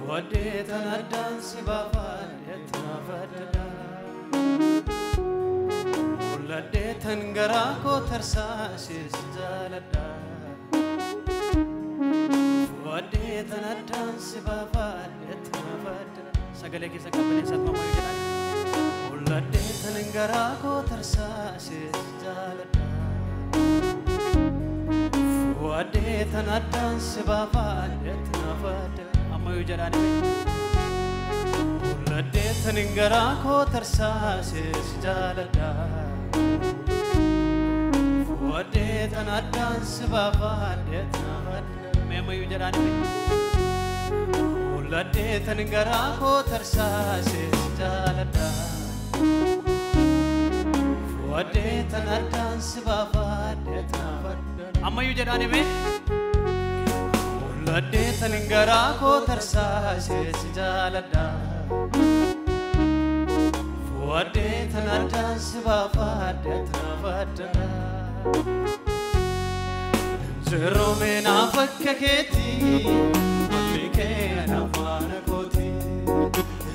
فوديت أنا الدانس بافادت نافدنا ولديت انقراكو ترساسي سجالدا فوديت أنا الدانس بافادت نافدنا سقليكي سقبني ساتما ما يجلال ولديت انقراكو ترساسي سجالدا فوديت أنا الدانس بافادت نافدنا أما يجلال ولديت انقراكو ترساسي سجالدا فوديت أنا الدانس بافادت نافدنا أما يجلال ولديت انقراكو ترساسي سجالدا فوديت أنا الدانس بافادت نافدنا أما يجلال ولديت انقراكو ترساسي سجالدا فوديت أنا الدانس بافادت نافدنا انجرو من عفككتي ملكي أنا فانكوتي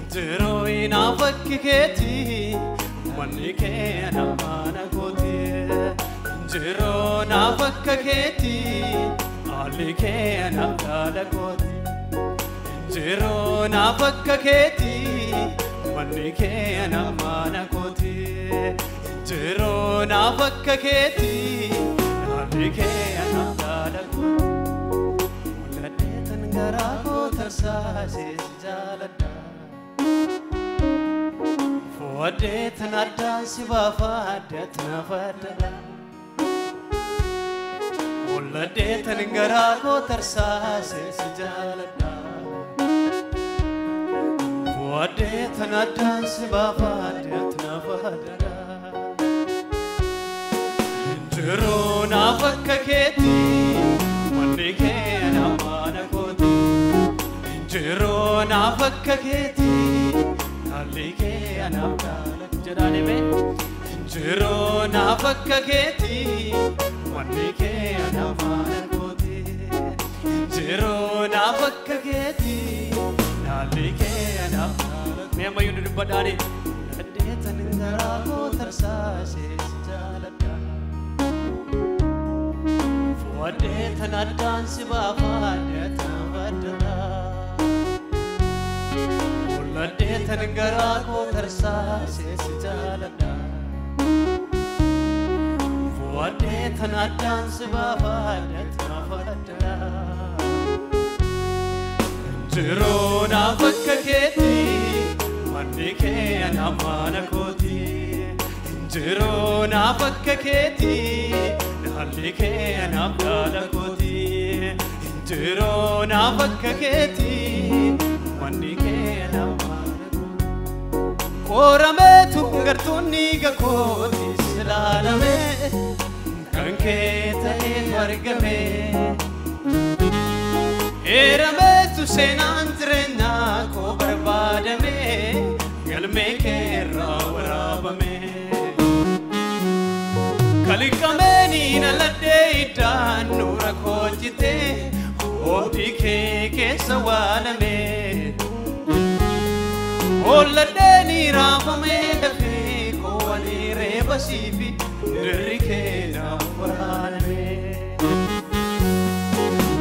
انجرو من عفككتي ملكي أنا فانكوتي انجرو نعفككتي ملكي أنا فانكوتي انجرو نعفككتي ملكي أنا فانكوتي انجرو نعفككتي ملكي أنا فانكوتي ولديت انقراكو ترساسي سجالدا فوديت أنا الدانس بافادت نافدنا ولديت انقراكو ترساسي سجالدا فوديت أنا الدانس بافادت نافدنا انجرو نعفككتي ملكي أنا فانكوتي انجرو نعفككتي ملكي أنا فانكوتي انجرو نعفككتي ملكي أنا فانكوتي انجرو نعفككتي ملكي أنا فانكوتي ميما يوني بداني ولديت انقراكو ترساسي سجالدا فوديت أنا الدانس بافادت نافدنا ولديت انقراكو ترساسي سجالدا فوديت أنا الدانس بافادت نافدنا انجرو نعفككتي ملكي أنا فانكوتي انجرو نعفككتي ملكي أنا فانكوتي انجرو نعفككتي ملكي أنا فانكوتي كورمتو غرتوني غكوتي سلالمي كنكيتا ورغمي إرمتو سينانترنا كوبربادمي قلمي كيرا ورابمي كاليكاميني نلديتا نورا كوجتي ودي كي سوالمي ولدني رافمي دفي كوالي ريبسيفي دريكينا ورانمي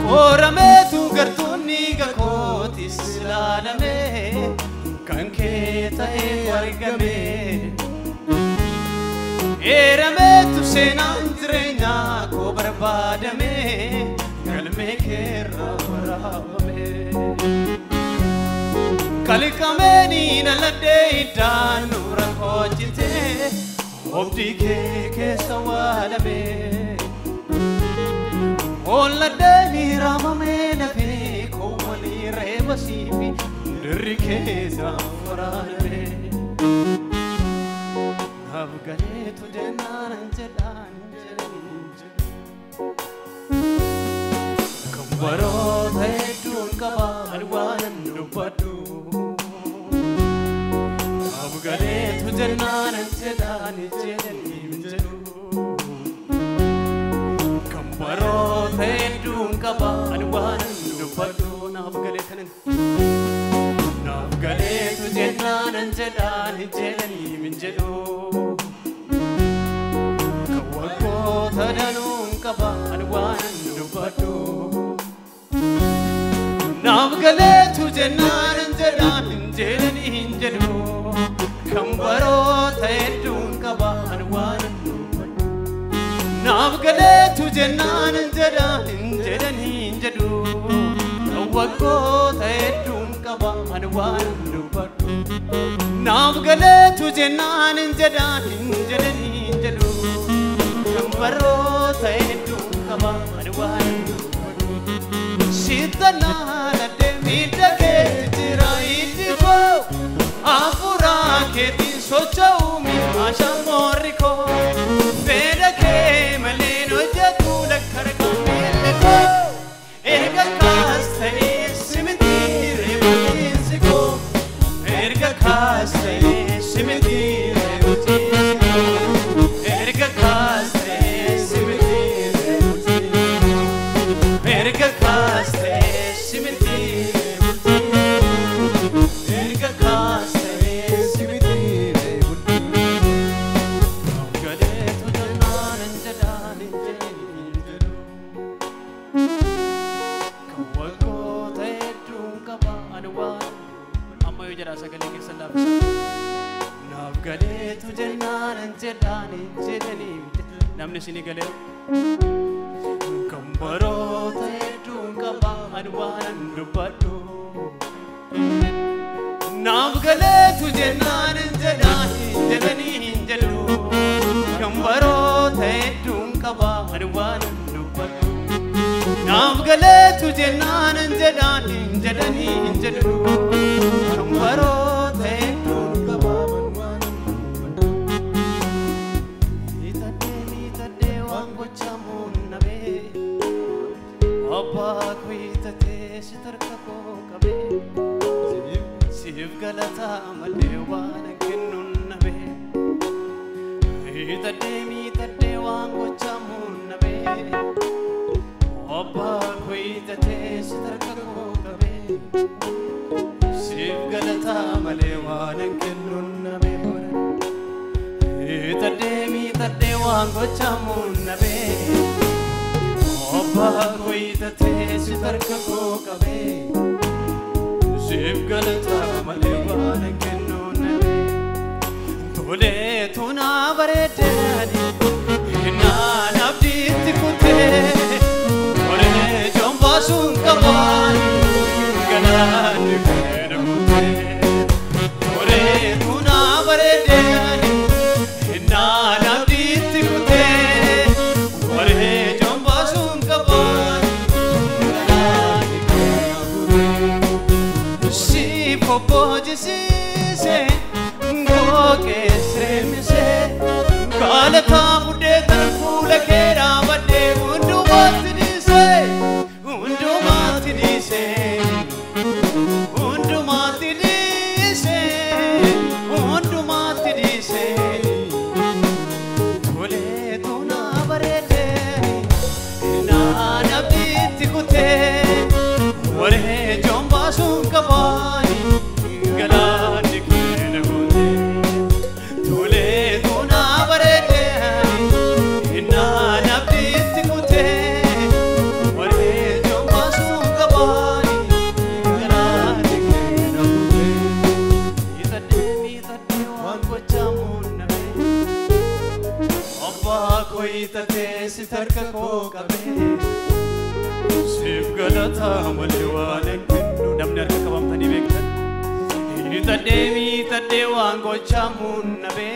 كورمتو غرتوني غكوتي سلالمي كنكيتا ورغمي إرمتو سينانترنا كوبربادمي قلمي كيرا ورابمي كاليكاميني نلديتا نورا كوجتي وبدي كي سوالمي ولدني راممي نفيك ولي ريبسيفي دريكيزا ورانمي أبغيت جنان جدان كمبرو ثيتون كبار وان نبدو أبغيت جنان جدان جدو كمبرو ثيتون كبار وان نبدو naaf galeetu jennaan hin jedhaan hin jedhanii hin jedhu kan baroota hedduun qabaan waan hin dubbadhu naaf galeetu jennaan hin jedhaan hin jedhanii hin jedhu kan waggoota hedduun qabaan waan hin dubbadhu naaf galeetu jennaan hin jedhaan hin jedhanii hin jedhu kan baroota hedduun qabaan waan hin dubbadhu Shitana demi dage tira idiko afura ke din sochau mi asha moriko feda ke maleno jatu lakhar ka melko erga kaste simitire utisiko erga kaste simitire utisiko erga kaste simitire utisiko erga kaste namni sini gale kambaroota hedduun qabaan waan dubbadhu naaf galeetu jennaan hin jedhaan hin jedhanii hin jedhu kambaroota hedduun qabaan waan dubbadhu naaf galeetu jennaan hin jedhaan hin jedhanii hin jedhu kambaroota hedduun qabaan waan dubbadhu Abba kuitate sitarka ko kabe Sif galata malle wan kinnun nabe Itade wango chamun nabe Abba kuitate sitarka ko kabe Sif galata malle wan kinnun nabe Itade wango chamun nabe Abba kuitate sitarka ko kabe Sif galata malle waan kinnun nabe Tole tuna bareedani naan abdiitti kutee Tole jombaasuun qabaan galaan keena kutee Tole tuna bareedani naan abdiitti kutee Tole jombaasuun qabaan galaan keena kutee Si popojisiise Kesremise Kalata mudde tan fuula keera badde hundumatti dise hundumatti dise hundumatti dise hundumatti dise Tole tuna bareede naan abdiitti kutee waree jombaasuun qabaani galaanni keena kutee Kuitate sitarka ko kabe Sif galata malle waan kinnu namni harka qabamtanii beektan Itade waan gochamuun nabe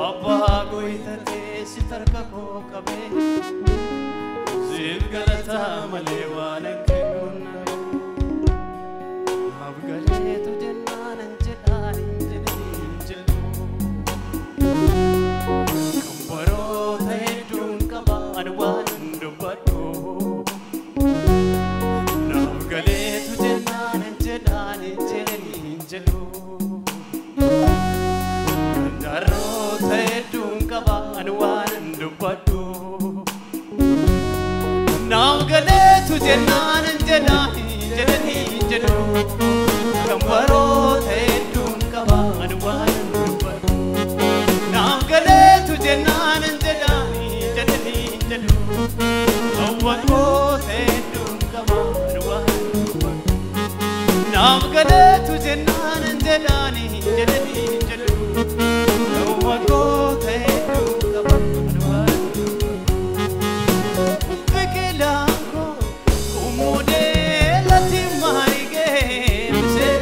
Abba kuitate sitarka ko kabe Sif galata malle waan kinnu nabe Naaf galeetu jennaan hin jedhaan hin jedhanii hin jedhu Kambaroota hedduun qabaan waan dubbadhu Naaf galeetu jennaan hin jedhaan hin jedhanii hin jedhu Kandaroota hedduun qabaan waan dubbadhu Naaf galeetu jennaan hin jedhaan hin jedhanii hin jedhu Kambaroota hedduun qabaan waan dubbadhu Naaf galeetu jennaan hin jedhaan hin jedhanii hin jedhu Awwal gootee hedduun qabaan waan naaf galeetu jennaan jedhaani jedhanii jedhu dhawwa goota hedduu qaban waan biqilaan koo uumudee lati maarigee misee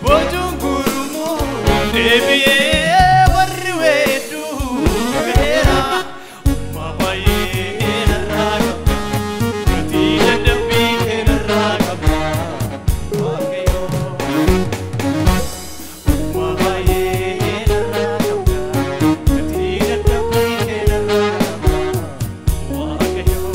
bojuun gurmuu deebi'ee warri weedduu beera mabaayee narraa qaba gatii dadhabbii kee narraa qaba waaqayyoo mabaayee narraa qaba gatii dadhabbii kee narraa qaba waaqayyoo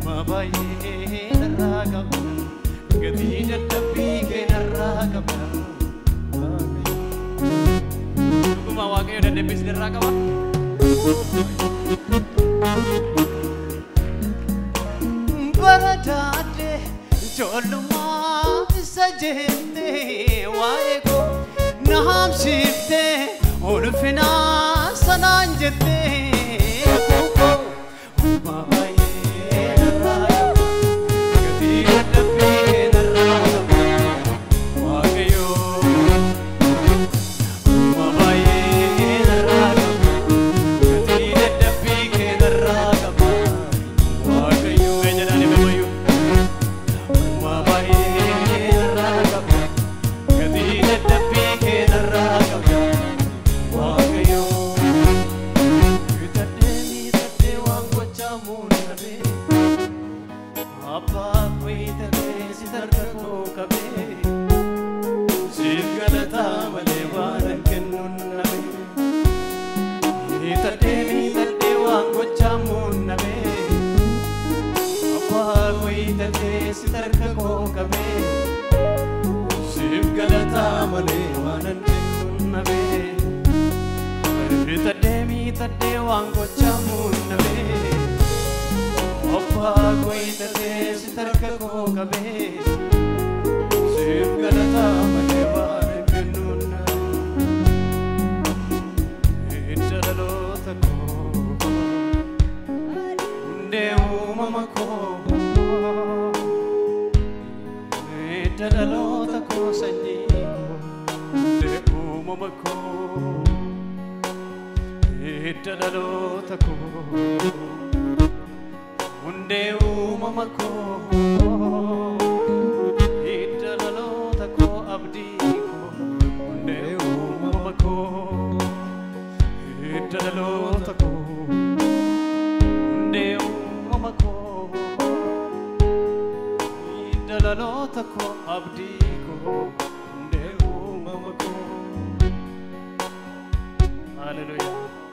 mabaayee narraa qaba gatii dadhabbii kee narraa qaba Baradade joluma sajende waego naham shifte ulfina sananjete kuko mabaye naraya gati dadabbe naraya wageyo mabaye naraya gati dadabbe naraya wageyo ejani babayu mabaye naraya gati dadabbe naraya wageyo itademi tade wangochamu nabe apa kuitade sitarko kabe sirgalata male waran kennun nabe itademi tade wangochamu nabe apa kuitade sitarko kabe sirgalata male waran kennun nabe itademi tade wangochamu nabe Oppa goitade sitarko kabe sirgalata male waran kennun itadalo tako unde umamako itadalo tako sanyi unde umamako itadalo tako unde umamako itadalo tako abdi ko unde umamako itadalo tako unde umamako itadalo tako abdi ko unde umamako hallelujah